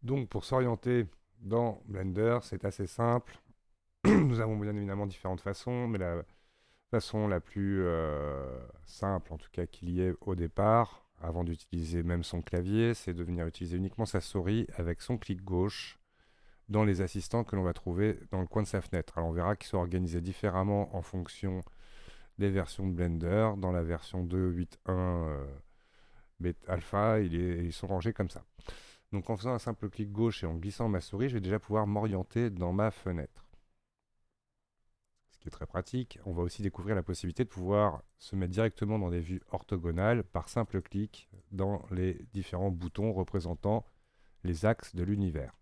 Donc pour s'orienter dans Blender, c'est assez simple. Nous avons bien évidemment différentes façons, mais la façon la plus simple, en tout cas qu'il y ait au départ, avant d'utiliser même son clavier, c'est de venir utiliser uniquement sa souris avec son clic gauche dans les assistants que l'on va trouver dans le coin de sa fenêtre. Alors on verra qu'ils sont organisés différemment en fonction des versions de Blender. Dans la version 2.8.1 alpha, ils sont rangés comme ça. Donc en faisant un simple clic gauche et en glissant ma souris, je vais déjà pouvoir m'orienter dans ma fenêtre. Ce qui est très pratique. On va aussi découvrir la possibilité de pouvoir se mettre directement dans des vues orthogonales par simple clic dans les différents boutons représentant les axes de l'univers.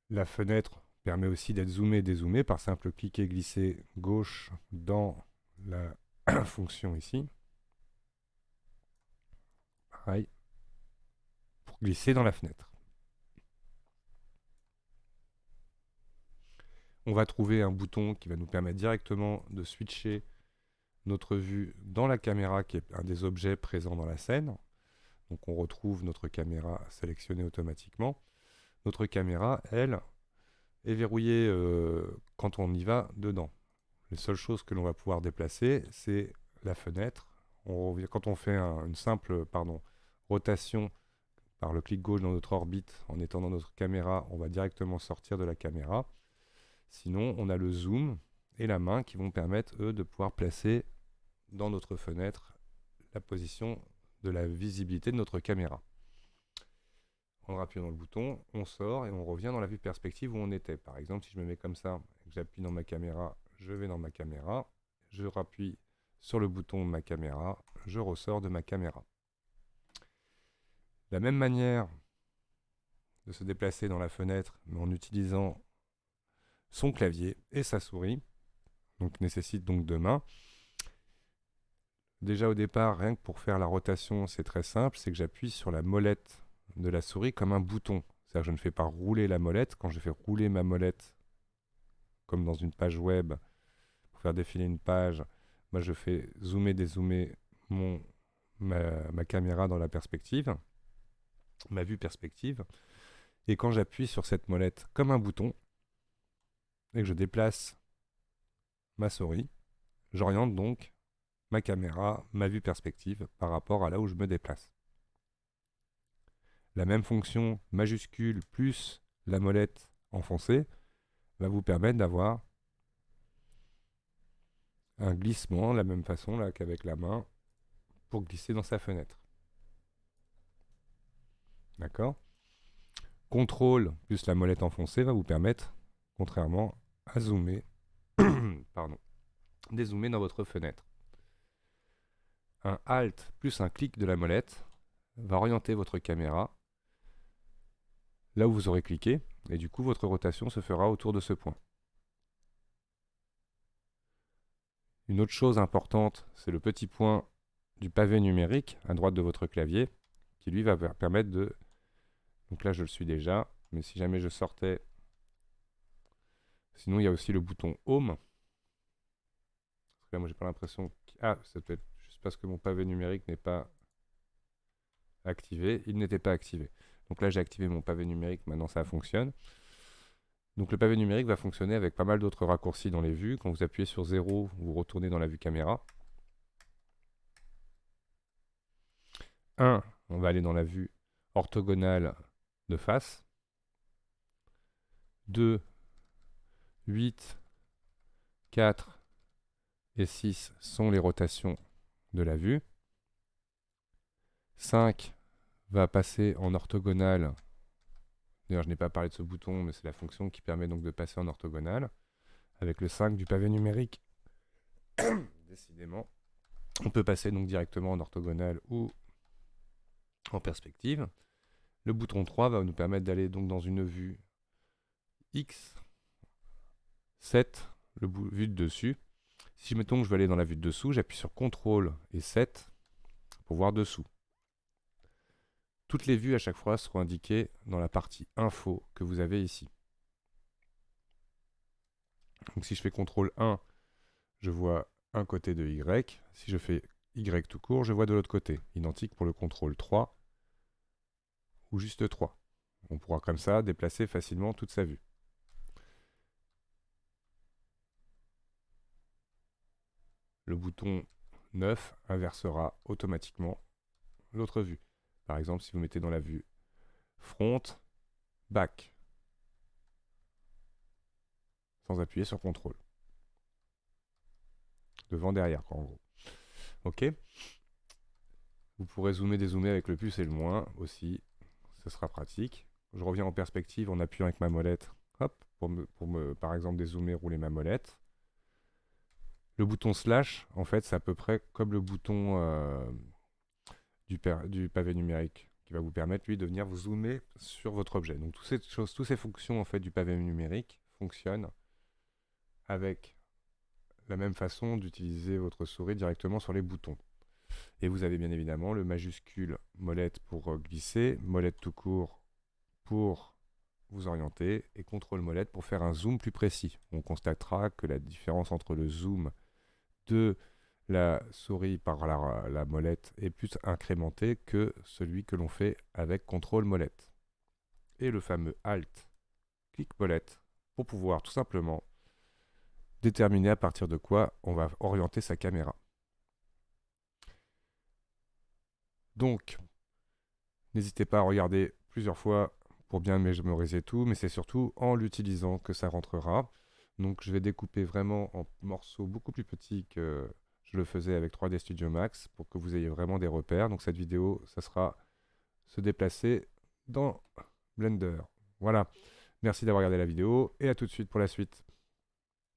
La fenêtre permet aussi d'être zoomé et dézoomé par simple clic et glisser gauche dans la fonction ici. Pareil, pour glisser dans la fenêtre. On va trouver un bouton qui va nous permettre directement de switcher notre vue dans la caméra, qui est un des objets présents dans la scène. Donc on retrouve notre caméra sélectionnée automatiquement. Notre caméra, elle, est verrouillée quand on y va dedans. Les seules choses que l'on va pouvoir déplacer, c'est la fenêtre. Quand on fait une simple rotation par le clic gauche dans notre orbite, en étant dans notre caméra, on va directement sortir de la caméra. Sinon, on a le zoom et la main qui vont permettre, eux, de pouvoir placer dans notre fenêtre la position de la visibilité de notre caméra. En appuyant dans le bouton, on sort et on revient dans la vue perspective où on était. Par exemple, si je me mets comme ça et que j'appuie dans ma caméra, je vais dans ma caméra, je rappuie sur le bouton de ma caméra, je ressors de ma caméra. La même manière de se déplacer dans la fenêtre, mais en utilisant son clavier et sa souris, donc nécessite donc deux mains. Déjà au départ, rien que pour faire la rotation, c'est très simple, c'est que j'appuie sur la molette de la souris comme un bouton. C'est-à-dire que je ne fais pas rouler la molette. Quand je fais rouler ma molette, comme dans une page web, pour faire défiler une page, moi je fais zoomer, dézoomer ma caméra dans la perspective, ma vue perspective. Et quand j'appuie sur cette molette comme un bouton, et que je déplace ma souris, j'oriente donc ma caméra, ma vue perspective par rapport à là où je me déplace. La même fonction majuscule plus la molette enfoncée va vous permettre d'avoir un glissement de la même façon là qu'avec la main pour glisser dans sa fenêtre. D'accord? Contrôle plus la molette enfoncée va vous permettre, contrairement à zoomer, pardon, dézoomer dans votre fenêtre. Un Alt plus un clic de la molette va orienter votre caméra là où vous aurez cliqué, et du coup votre rotation se fera autour de ce point. Une autre chose importante, c'est le petit point du pavé numérique à droite de votre clavier, qui lui va permettre de... Donc là je le suis déjà, mais si jamais je sortais... Sinon il y a aussi le bouton Home. Parce que là moi j'ai pas l'impression... Ah, c'est peut-être juste parce que mon pavé numérique n'est pas activé. Il n'était pas activé. Donc là j'ai activé mon pavé numérique, maintenant ça fonctionne. Donc le pavé numérique va fonctionner avec pas mal d'autres raccourcis dans les vues. Quand vous appuyez sur 0, vous retournez dans la vue caméra. 1, on va aller dans la vue orthogonale de face. 2, 8, 4 et 6 sont les rotations de la vue. 5 va passer en orthogonale. D'ailleurs, je n'ai pas parlé de ce bouton, mais c'est la fonction qui permet donc de passer en orthogonale. Avec le 5 du pavé numérique, décidément, on peut passer donc directement en orthogonale ou en perspective. Le bouton 3 va nous permettre d'aller donc dans une vue X, 7, vue de dessus. Si mettons que je veux aller dans la vue de dessous, j'appuie sur CTRL et 7 pour voir dessous. Toutes les vues à chaque fois seront indiquées dans la partie info que vous avez ici. Donc si je fais CTRL 1, je vois un côté de Y. Si je fais Y tout court, je vois de l'autre côté. Identique pour le CTRL 3 ou juste 3. On pourra comme ça déplacer facilement toute sa vue. Le bouton 9 inversera automatiquement l'autre vue. Par exemple, si vous mettez dans la vue front, back, sans appuyer sur contrôle. Devant, derrière, quoi, en gros. Ok. Vous pourrez zoomer, dézoomer avec le plus et le moins aussi. Ce sera pratique. Je reviens en perspective en appuyant avec ma molette. Hop, par exemple, dézoomer, rouler ma molette. Le bouton slash, en fait, c'est à peu près comme le bouton du pavé numérique qui va vous permettre, lui, de venir vous zoomer sur votre objet. Donc, toutes ces fonctions en fait, du pavé numérique fonctionnent avec la même façon d'utiliser votre souris directement sur les boutons. Et vous avez bien évidemment le majuscule molette pour glisser, molette tout court pour vous orienter et contrôle molette pour faire un zoom plus précis. On constatera que la différence entre le zoom de la souris par la molette est plus incrémentée que celui que l'on fait avec contrôle molette. Et le fameux Alt, clic molette, pour pouvoir tout simplement déterminer à partir de quoi on va orienter sa caméra. Donc, n'hésitez pas à regarder plusieurs fois pour bien mémoriser tout, mais c'est surtout en l'utilisant que ça rentrera. Donc je vais découper vraiment en morceaux beaucoup plus petits que je le faisais avec 3D Studio Max pour que vous ayez vraiment des repères. Donc cette vidéo, ça sera se déplacer dans Blender. Voilà. Merci d'avoir regardé la vidéo et à tout de suite pour la suite.